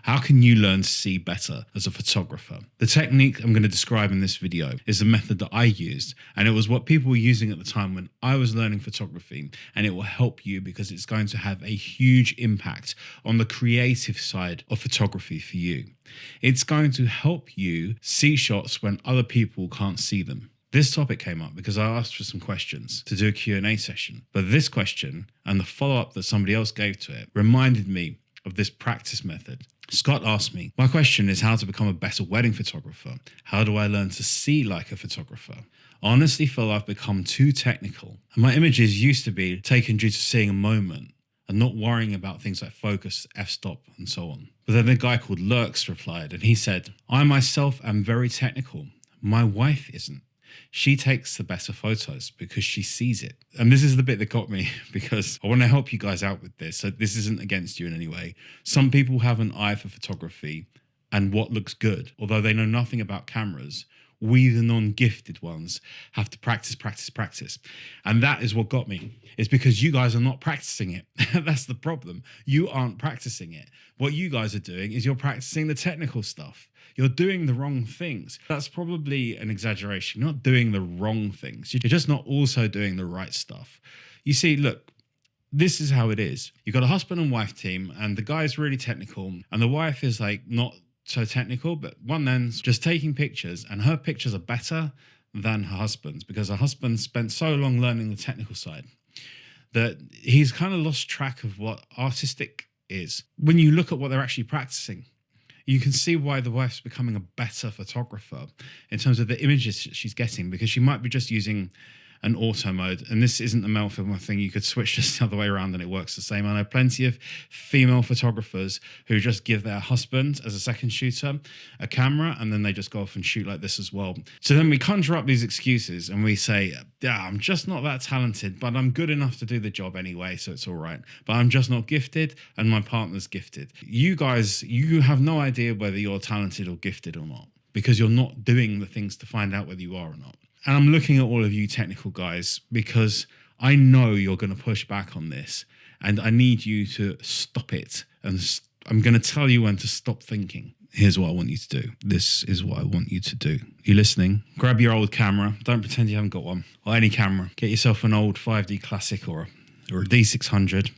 How can you learn to see better as a photographer? The technique I'm going to describe in this video is the method that I used, and it was what people were using at the time when I was learning photography, and it will help you because it's going to have a huge impact on the creative side of photography for you. It's going to help you see shots when other people can't see them. This topic came up because I asked for some questions to do a Q&A session, but this question and the follow-up that somebody else gave to it reminded me of this practice method. Scott asked me, my question is how to become a better wedding photographer. How do I learn to see like a photographer? I honestly feel I've become too technical, and my images used to be taken due to seeing a moment and not worrying about things like focus, f-stop, and so on. But then a guy called Lurks replied, and he said, I myself am very technical. My wife isn't. She takes the better photos because she sees it. And this is the bit that got me because I want to help you guys out with this. So this isn't against you in any way. Some people have an eye for photography and what looks good. Although they know nothing about cameras, we, the non-gifted ones, have to practice. And that is what got me. It's because you guys are not practicing it. That's the problem. You aren't practicing it. What you guys are doing is you're practicing the technical stuff. You're doing the wrong things. That's probably an exaggeration. You're not doing the wrong things. You're just not also doing the right stuff. You see, look, this is how it is. You've got a husband and wife team, and the guy's really technical, and the wife is like not so technical, but one end's just taking pictures, and her pictures are better than her husband's because her husband spent so long learning the technical side that he's kind of lost track of what artistic is. When you look at what they're actually practicing, you can see why the wife's becoming a better photographer in terms of the images she's getting, because she might be just using an auto mode. And this isn't a male film thing. You could switch just the other way around and it works the same. I know plenty of female photographers who just give their husband as a second shooter a camera and then they just go off and shoot like this as well. So then we conjure up these excuses and we say, yeah, I'm just not that talented, but I'm good enough to do the job anyway, so it's all right. But I'm just not gifted and my partner's gifted. You guys, you have no idea whether you're talented or gifted or not because you're not doing the things to find out whether you are or not. And I'm looking at all of you technical guys because I know you're going to push back on this and I need you to stop it. And I'm going to tell you when to stop thinking. Here's what I want you to do. This is what I want you to do. You listening? Grab your old camera. Don't pretend you haven't got one. Or any camera. Get yourself an old 5D Classic or a D600.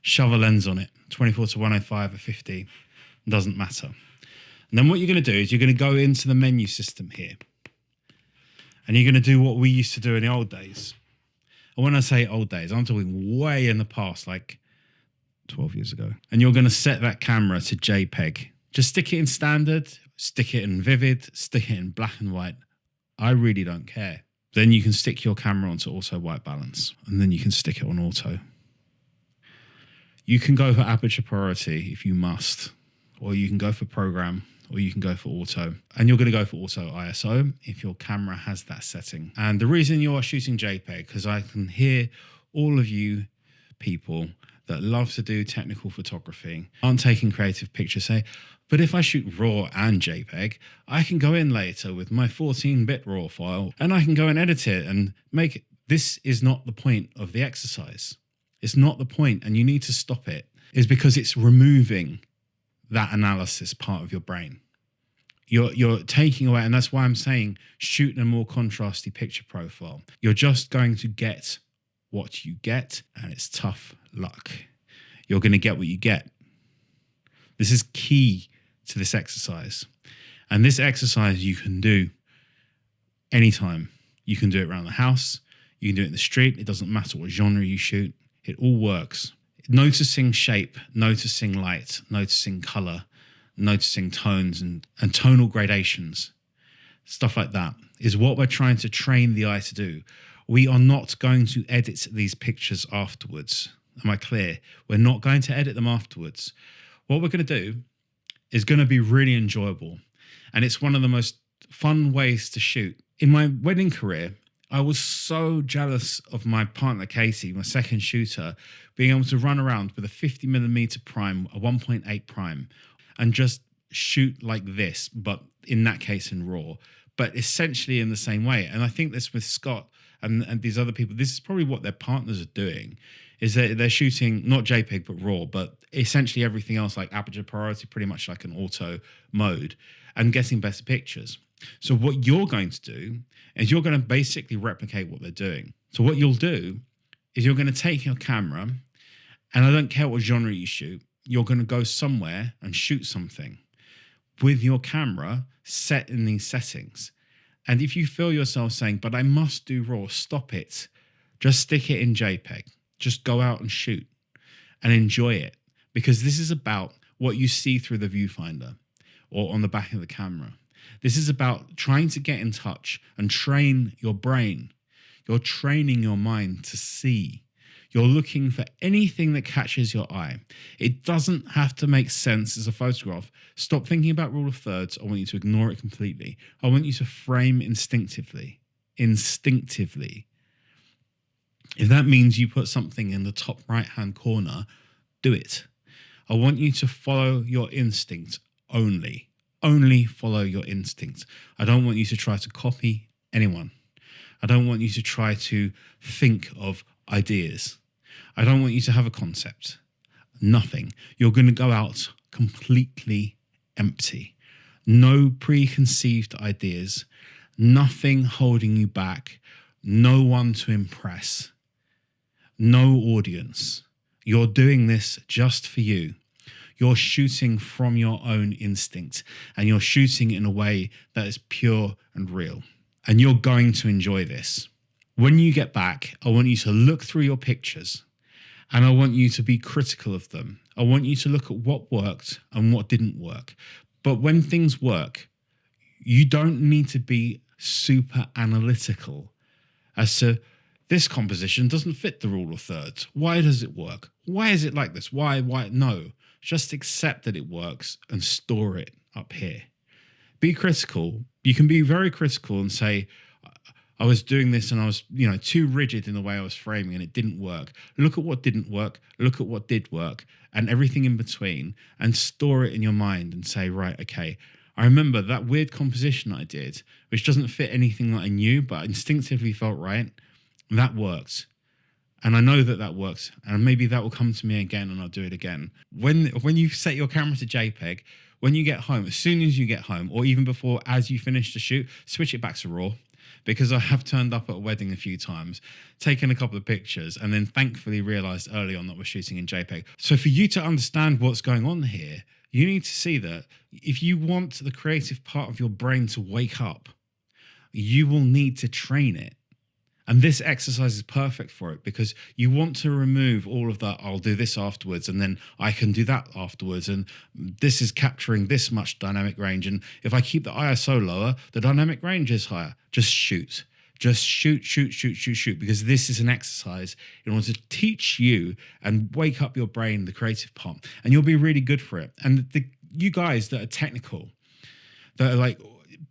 Shove a lens on it. 24 to 105 or 50. Doesn't matter. And then what you're going to do is you're going to go into the menu system here. And you're going to do what we used to do in the old days. And when I say old days, I'm talking way in the past, like 12 years ago. And you're going to set that camera to JPEG. Just stick it in standard, stick it in vivid, stick it in black and white. I really don't care. Then you can stick your camera onto auto white balance. And then you can stick it on auto. You can go for aperture priority if you must. Or you can go for program. Or you can go for auto. And you're going to go for auto ISO if your camera has that setting. And the reason you're shooting JPEG, because I can hear all of you people that love to do technical photography, aren't taking creative pictures, say, but if I shoot RAW and JPEG, I can go in later with my 14-bit RAW file and I can go and edit it and make it. This is not the point of the exercise. It's not the point, and you need to stop it. It's because it's removing that analysis part of your brain. You're taking away, and that's why I'm saying shoot a more contrasty picture profile. You're just going to get what you get, and it's tough luck. You're going to get what you get. This is key to this exercise. And this exercise you can do anytime. You can do it around the house. You can do it in the street. It doesn't matter what genre you shoot. It all works. Noticing shape, noticing light, noticing color, noticing tones and tonal gradations, stuff like that is what we're trying to train the eye to do. We are not going to edit these pictures afterwards. Am I clear? We're not going to edit them afterwards. What we're going to do is going to be really enjoyable. And it's one of the most fun ways to shoot. In my wedding career, I was so jealous of my partner, Katie, my second shooter, being able to run around with a 50mm prime, a 1.8 prime, and just shoot like this, but in that case in RAW, but essentially in the same way. And I think this with Scott and these other people, this is probably what their partners are doing, is that they're shooting not JPEG but RAW, but essentially everything else like aperture priority, pretty much like an auto mode, and getting better pictures. So what you're going to do is you're going to basically replicate what they're doing. So what you'll do is you're going to take your camera, and I don't care what genre you shoot, you're going to go somewhere and shoot something with your camera set in these settings. And if you feel yourself saying, but I must do RAW, stop it. Just stick it in JPEG. Just go out and shoot and enjoy it, because this is about what you see through the viewfinder or on the back of the camera. This is about trying to get in touch and train your brain. You're training your mind to see. You're looking for anything that catches your eye. It doesn't have to make sense as a photograph. Stop thinking about rule of thirds. I want you to ignore it completely. I want you to frame instinctively. Instinctively. If that means you put something in the top right-hand corner, do it. I want you to follow your instinct only. Only follow your instinct. I don't want you to try to copy anyone. I don't want you to try to think of ideas. I don't want you to have a concept. Nothing. You're going to go out completely empty. No preconceived ideas. Nothing holding you back. No one to impress. No audience. You're doing this just for you. You're shooting from your own instinct, and you're shooting in a way that is pure and real. And you're going to enjoy this. When you get back, I want you to look through your pictures, and I want you to be critical of them. I want you to look at what worked and what didn't work. But when things work, you don't need to be super analytical as to this composition doesn't fit the rule of thirds. Why does it work? Why is it like this? Why? No. Just accept that it works and store it up here. Be critical. You can be very critical and say, I was doing this and I was, too rigid in the way I was framing and it didn't work. Look at what didn't work. Look at what did work and everything in between, and store it in your mind and say, right, okay, I remember that weird composition I did, which doesn't fit anything that I knew, but instinctively felt right. That worked. And I know that works, and maybe that will come to me again and I'll do it again. When you set your camera to JPEG, when you get home, as soon as you get home, or even before, as you finish the shoot, switch it back to RAW. Because I have turned up at a wedding a few times, taken a couple of pictures, and then thankfully realized early on that we're shooting in JPEG. So for you to understand what's going on here, you need to see that if you want the creative part of your brain to wake up, you will need to train it. And this exercise is perfect for it, because you want to remove all of that, I'll do this afterwards, and then I can do that afterwards, and this is capturing this much dynamic range. And if I keep the ISO lower, the dynamic range is higher. Just shoot. Just shoot, because this is an exercise in order to teach you and wake up your brain, the creative part, and you'll be really good for it. And you guys that are technical, that are like,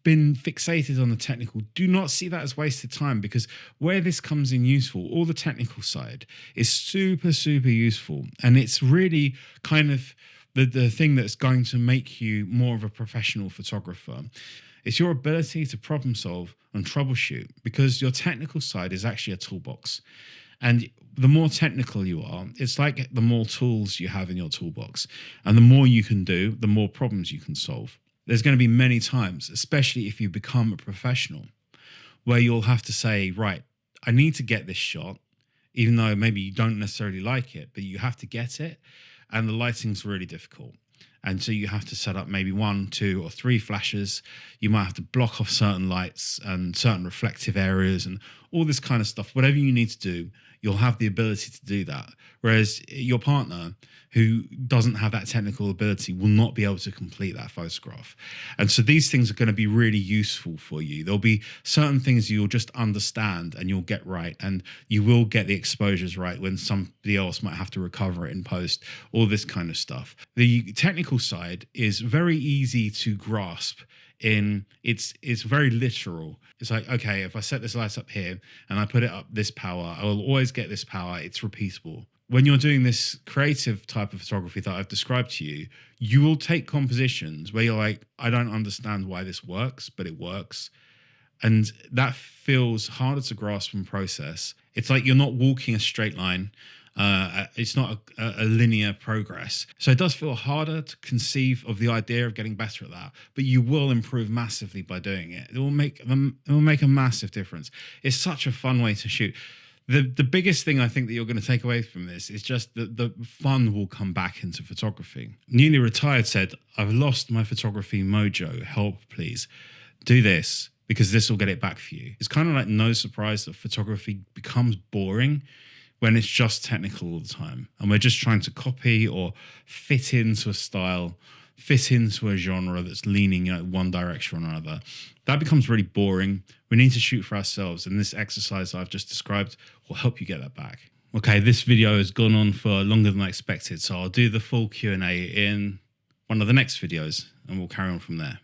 been fixated on the technical, do not see that as wasted time, because where this comes in useful, all the technical side is super useful, and it's really kind of the thing that's going to make you more of a professional photographer. It's your ability to problem solve and troubleshoot, because your technical side is actually a toolbox. And the more technical you are, it's like the more tools you have in your toolbox, and the more you can do, the more problems you can solve. There's going to be many times, especially if you become a professional, where you'll have to say, right, I need to get this shot, even though maybe you don't necessarily like it, but you have to get it. And the lighting's really difficult. And so you have to set up maybe 1, 2, or 3 flashes. You might have to block off certain lights and certain reflective areas and all this kind of stuff. Whatever you need to do, you'll have the ability to do that. Whereas your partner, who doesn't have that technical ability, will not be able to complete that photograph. And so these things are going to be really useful for you. There'll be certain things you'll just understand and you'll get right, and you will get the exposures right when somebody else might have to recover it in post, all this kind of stuff. The technical side is very easy to grasp. It's very literal. It's like, okay, if I set this light up here and I put it up this power, I will always get this power. It's repeatable. When you're doing this creative type of photography that I've described to you, you will take compositions where you're like, I don't understand why this works, but it works. And that feels harder to grasp and process. It's like you're not walking a straight line. It's not a linear progress. So it does feel harder to conceive of the idea of getting better at that, but you will improve massively by doing it. It will make a massive difference. It's such a fun way to shoot. The biggest thing I think that you're going to take away from this is just that the fun will come back into photography. Newly Retired said, "I've lost my photography mojo. Help, please. Do this, because this will get it back for you." It's kind of like no surprise that photography becomes boring when it's just technical all the time. And we're just trying to copy or fit into a style, fit into a genre that's leaning in one direction or another. That becomes really boring. We need to shoot for ourselves. And this exercise I've just described will help you get that back. Okay, this video has gone on for longer than I expected. So I'll do the full Q&A in one of the next videos and we'll carry on from there.